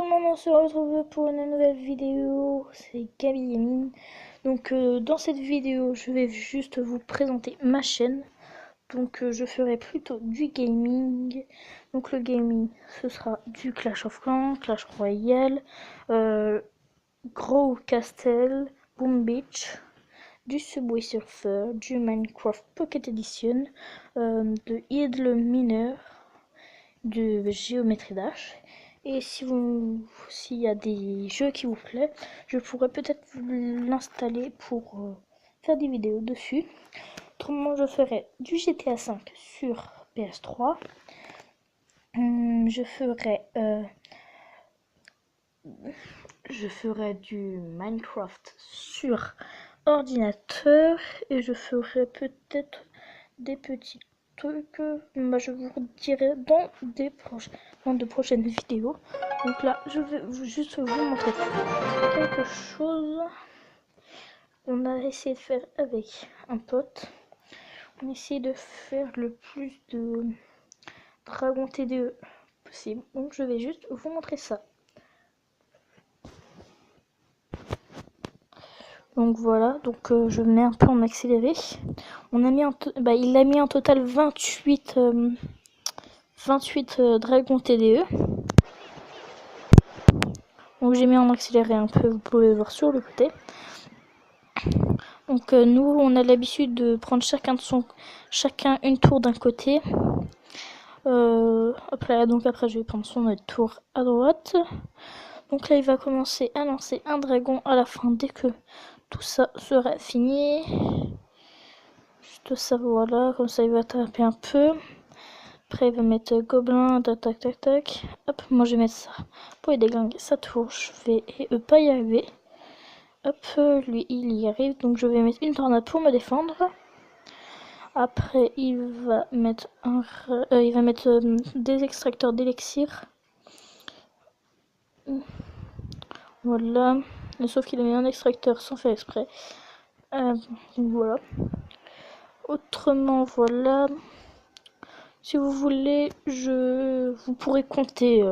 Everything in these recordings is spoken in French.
le monde, on se retrouve pour une nouvelle vidéo, c'est Gaby Gaming. Donc dans cette vidéo, je vais juste vous présenter ma chaîne. Donc je ferai plutôt du gaming. Donc le gaming, ce sera du Clash of Clans, Clash Royale, Grow Castle, Boom Beach, du Subway Surfer, du Minecraft Pocket Edition, de Idle Miner, de Géométrie Dash. Et s'il y a des jeux qui vous plaisent, je pourrais peut-être l'installer pour faire des vidéos dessus. Autrement, je ferai du GTA V sur PS3. Je ferai du Minecraft sur ordinateur et je ferai peut-être des petits trucs. Je vous dirai dans de prochaines vidéos. Donc là, je vais juste vous montrer quelque chose. On a essayé de faire avec un pote. On essaie de faire le plus de Dragon TDE possible. Donc je vais juste vous montrer ça. Donc voilà, donc je mets un peu en accéléré. On a mis il a mis en total 28 Dragon TDE. Donc j'ai mis en accéléré un peu, vous pouvez voir sur le côté. Donc nous on a l'habitude de prendre chacun une tour d'un côté. Donc après je vais prendre son autre tour à droite. Donc là il va commencer à lancer un dragon à la fin dès que tout ça sera fini. Juste ça, voilà, comme ça il va taper un peu. Après il va mettre gobelin, tac tac tac tac. Hop, moi je vais mettre ça pour y déglinguer sa tour. Je vais pas y arriver. Hop, lui il y arrive, donc je vais mettre une tornade pour me défendre. Après il va mettre des extracteurs d'élixir. Voilà, sauf qu'il a mis un extracteur sans faire exprès. Voilà. Autrement, voilà. Si vous voulez, vous pourrez compter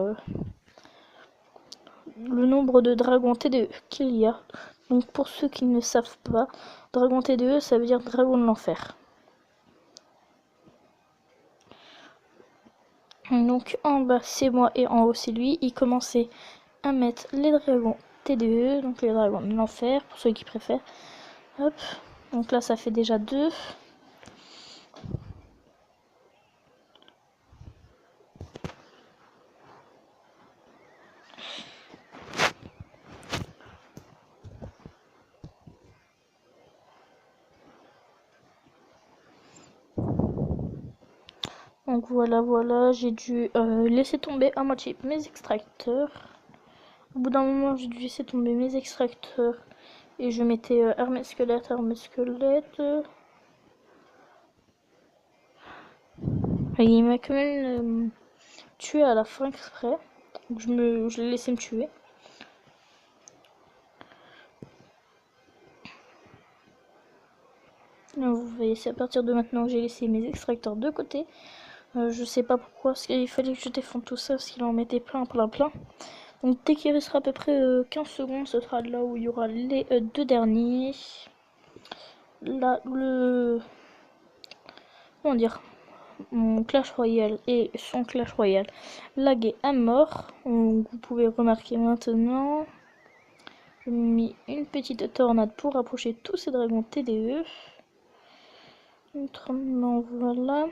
le nombre de dragons TDE qu'il y a. Donc pour ceux qui ne savent pas, dragon TDE, ça veut dire dragon de l'enfer. Donc en bas c'est moi et en haut c'est lui. Il commençait à mettre les dragons TDE, donc les dragons de l'enfer pour ceux qui préfèrent. Hop, donc là ça fait déjà 2. Donc voilà, j'ai dû laisser tomber à moitié mes extracteurs. Au bout d'un moment, j'ai dû laisser tomber mes extracteurs et je mettais armée squelette. Et il m'a quand même tué à la fin exprès. Donc je l'ai laissé me tuer. Donc, vous voyez, c'est à partir de maintenant que j'ai laissé mes extracteurs de côté. Je sais pas pourquoi, parce qu'il fallait que je défonde tout ça, parce qu'il en mettait plein. Donc dès qu'il restera à peu près 15 secondes, ce sera là où il y aura les deux derniers. Là, comment dire, mon Clash Royale et son Clash Royale lagué à mort. Donc, vous pouvez remarquer maintenant, je me mis une petite tornade pour rapprocher tous ces dragons TDE. Autrement, voilà.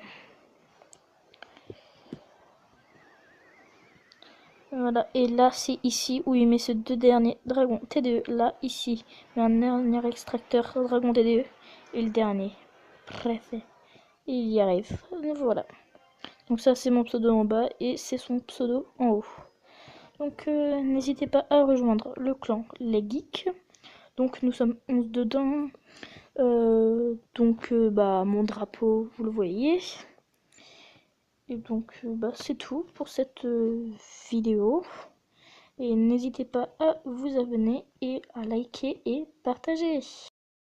Voilà, et là c'est ici où il met ces deux derniers dragons TDE. Là, ici, un dernier extracteur dragon TDE. Et le dernier. Bref, il y arrive. Voilà. Donc ça c'est mon pseudo en bas et c'est son pseudo en haut. Donc n'hésitez pas à rejoindre le clan Les Geeks. Donc nous sommes 11 dedans. Mon drapeau, vous le voyez. Et donc c'est tout pour cette vidéo. Et n'hésitez pas à vous abonner et à liker et partager.